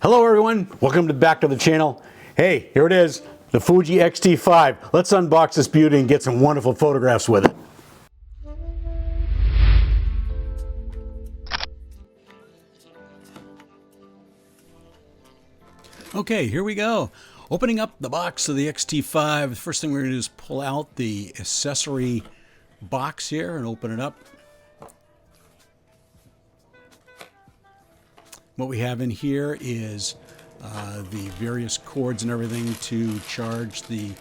Hello everyone, welcome back to the channel. Hey, here it is, the Fuji XT5. Let's unbox this beauty and get some wonderful photographs with it. Okay, here we go. Opening up the box of the XT5. The first thing we're going to do is pull out the accessory box here and open it up. What we have in here is the various cords and everything to charge the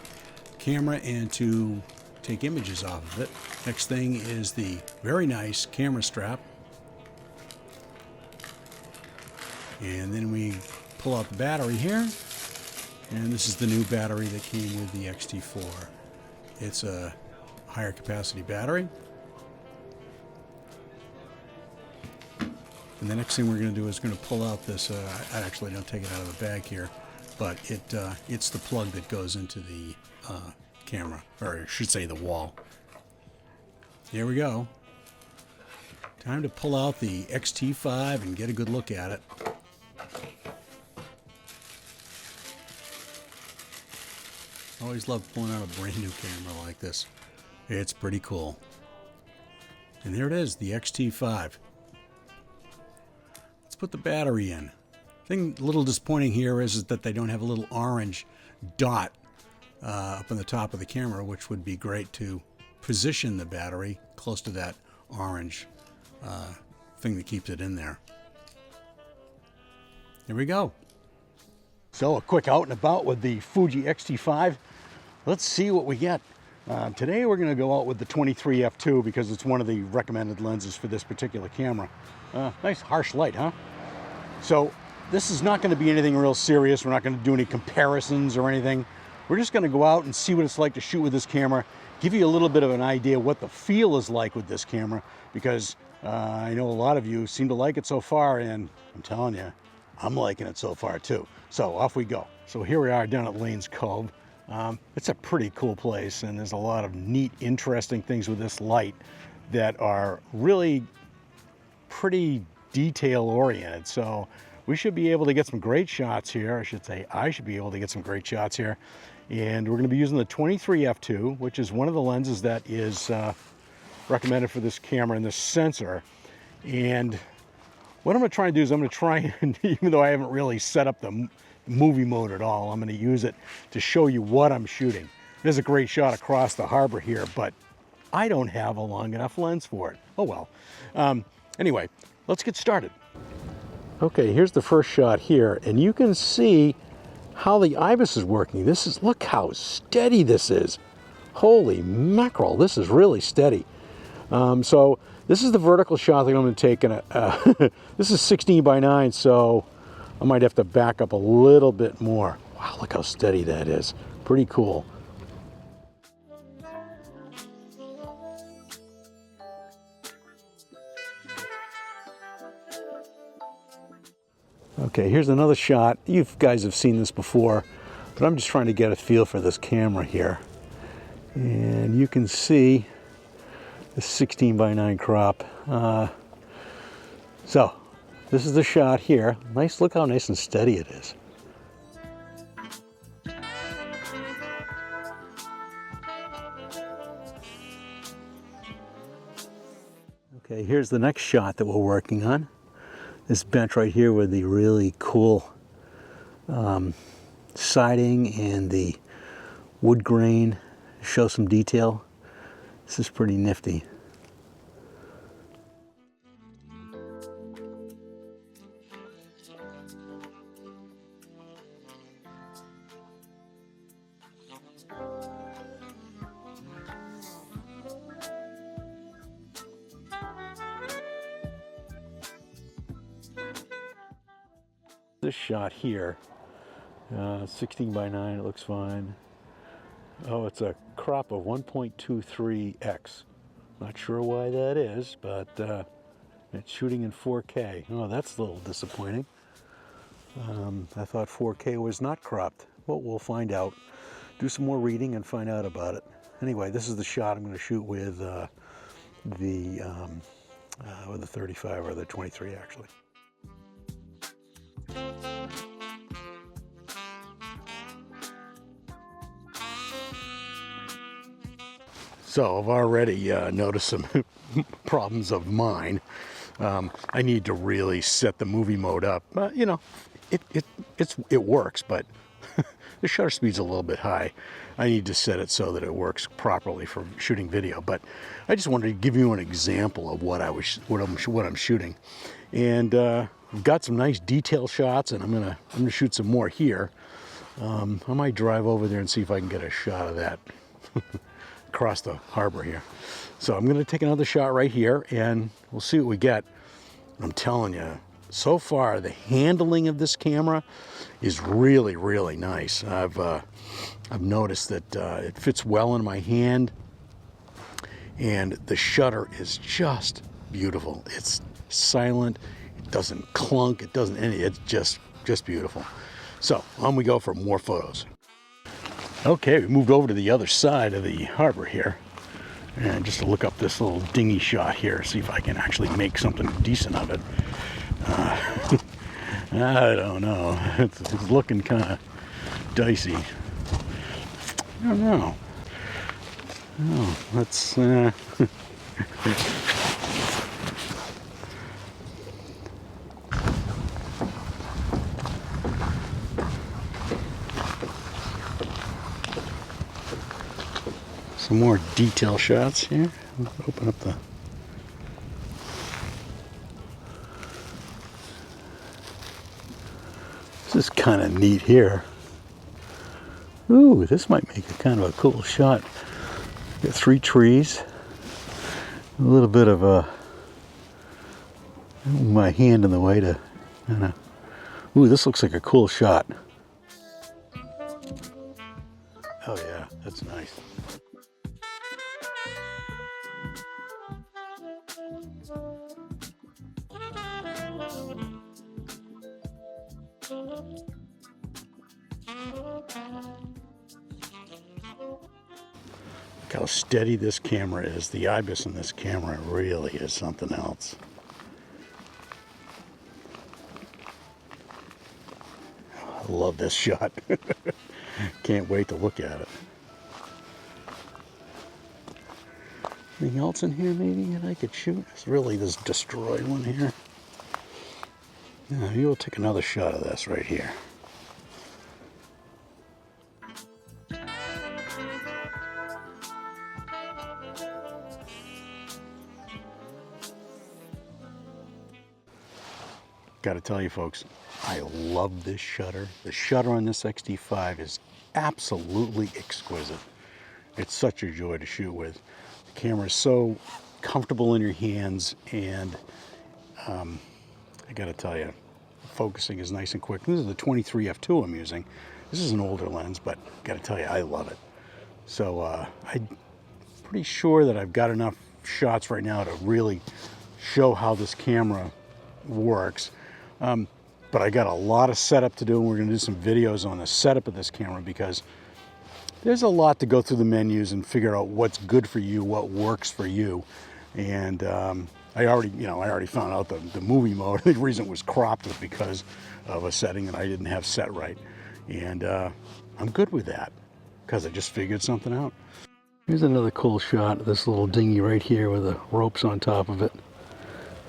camera and to take images off of it. Next thing is the very nice camera strap. And then we pull out the battery here. And this is the new battery that came with the XT4. It's a higher capacity battery. And the next thing we're going to do is going to pull out this, I actually don't take it out of the bag here, but it's the plug that goes into the camera, or I should say the wall. Here we go. Time to pull out the XT5 and get a good look at it. Always love pulling out a brand new camera like this. It's pretty cool. And there it is, the XT5. Put the battery in. Thing a little disappointing here is that they don't have a little orange dot up on the top of the camera, which would be great to position the battery close to that orange thing that keeps it in there. Here we go. So a quick out and about with the Fuji XT5. Let's see what we get. Today we're going to go out with the 23 f2 because it's one of the recommended lenses for this particular camera. Nice harsh light, huh? So this is not going to be anything real serious. We're not going to do any comparisons or anything. We're just going to go out and see what it's like to shoot with this camera, give you a little bit of an idea what the feel is like with this camera, because I know a lot of you seem to like it so far, and I'm telling you, I'm liking it so far too. So off we go. So here we are down at Lanes Cove. It's a pretty cool place, and there's a lot of neat, interesting things with this light that are really pretty detail oriented. So we should be able to get some great shots here. I should say I should be able to get some great shots here. And we're going to be using the 23 f2, which is one of the lenses that is recommended for this camera and this sensor. And what I'm going to try and do is I'm going to try and, even though I haven't really set up the movie mode at all, I'm going to use it to show you what I'm shooting. There's a great shot across the harbor here, but I don't have a long enough lens for it. Oh well. Anyway, let's get started. Okay, here's the first shot here, and you can see how the IBIS is working. Look how steady this is. Holy mackerel, this is really steady. So this is the vertical shot that I'm going to take, and this is 16 by 9, so I might have to back up a little bit more. Wow, look how steady that is. Pretty cool. Okay, here's another shot. You guys have seen this before, but I'm just trying to get a feel for this camera here. And you can see the 16 by 9 crop. So this is the shot here. Nice, look how nice and steady it is. Okay, here's the next shot that we're working on. This bench right here with the really cool siding and the wood grain, show some detail. This is pretty nifty. This shot here, 16 by 9, it looks fine. Oh, it's a crop of 1.23x. Not sure why that is, but it's shooting in 4K. Oh, that's a little disappointing. I thought 4K was not cropped. Well, we'll find out. Do some more reading and find out about it. Anyway, this is the shot I'm going to shoot with the 35 or the 23 actually. So I've already noticed some problems of mine. I need to really set the movie mode up. You know, it works, but the shutter speed's a little bit high. I need to set it so that it works properly for shooting video. But I just wanted to give you an example of what I'm shooting, and I've got some nice detail shots, and I'm gonna shoot some more here. I might drive over there and see if I can get a shot of that across the harbor here. So I'm gonna take another shot right here, and we'll see what we get. I'm telling you, so far the handling of this camera is really, really nice. I've noticed that it fits well in my hand, and the shutter is just beautiful. It's silent, it doesn't clunk, it doesn't any, it's just beautiful. So on we go for more photos. Okay, we moved over to the other side of the harbor here, and just to look up this little dinghy shot here, see if I can actually make something decent of it. I don't know. It's looking kind of dicey. I don't know. Oh, let's some more detail shots here. Open up the... This is kind of neat here. Ooh, this might make a kind of a cool shot. Got 3 trees. A little bit of my hand in the way to kind of... Ooh, this looks like a cool shot. Oh yeah, that's nice. Look how steady this camera is. The IBIS in this camera really is something else. I love this shot. Can't wait to look at it. Anything else in here maybe that I could shoot? It's really this destroyed one here. Yeah, maybe we'll take another shot of this right here. Got to tell you folks, I love this shutter. The shutter on this XT5 is absolutely exquisite. It's such a joy to shoot with. The camera is so comfortable in your hands, and I got to tell you, focusing is nice and quick. This is the 23 f2 I'm using. This is an older lens, but got to tell you, I love it. So I'm pretty sure that I've got enough shots right now to really show how this camera works. But I got a lot of setup to do, and we're going to do some videos on the setup of this camera, because there's a lot to go through the menus and figure out what's good for you, what works for you. And I already found out the movie mode. The reason it was cropped was because of a setting that I didn't have set right, and I'm good with that because I just figured something out. Here's another cool shot of this little dinghy right here with the ropes on top of it.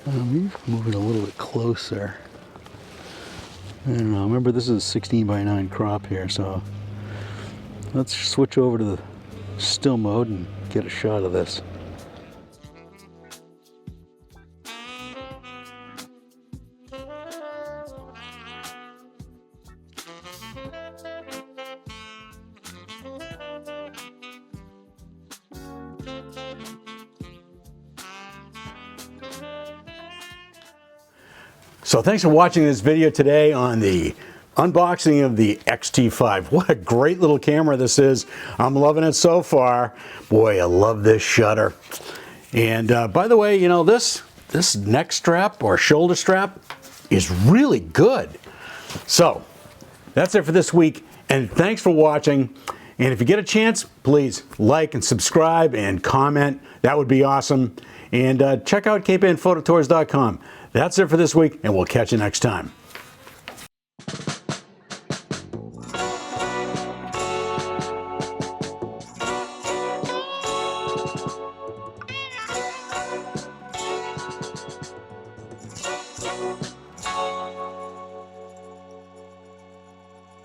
Maybe move it a little bit closer. I don't know. Remember, this is a 16:9 crop here, so let's switch over to the still mode and get a shot of this. So thanks for watching this video today on the unboxing of the XT5. What a great little camera this is. I'm loving it so far. Boy, I love this shutter. And by the way, you know, this neck strap or shoulder strap is really good. So that's it for this week, and thanks for watching. And if you get a chance, please like and subscribe and comment. That would be awesome. And check out capeandphototours.com. That's it for this week, and we'll catch you next time. you.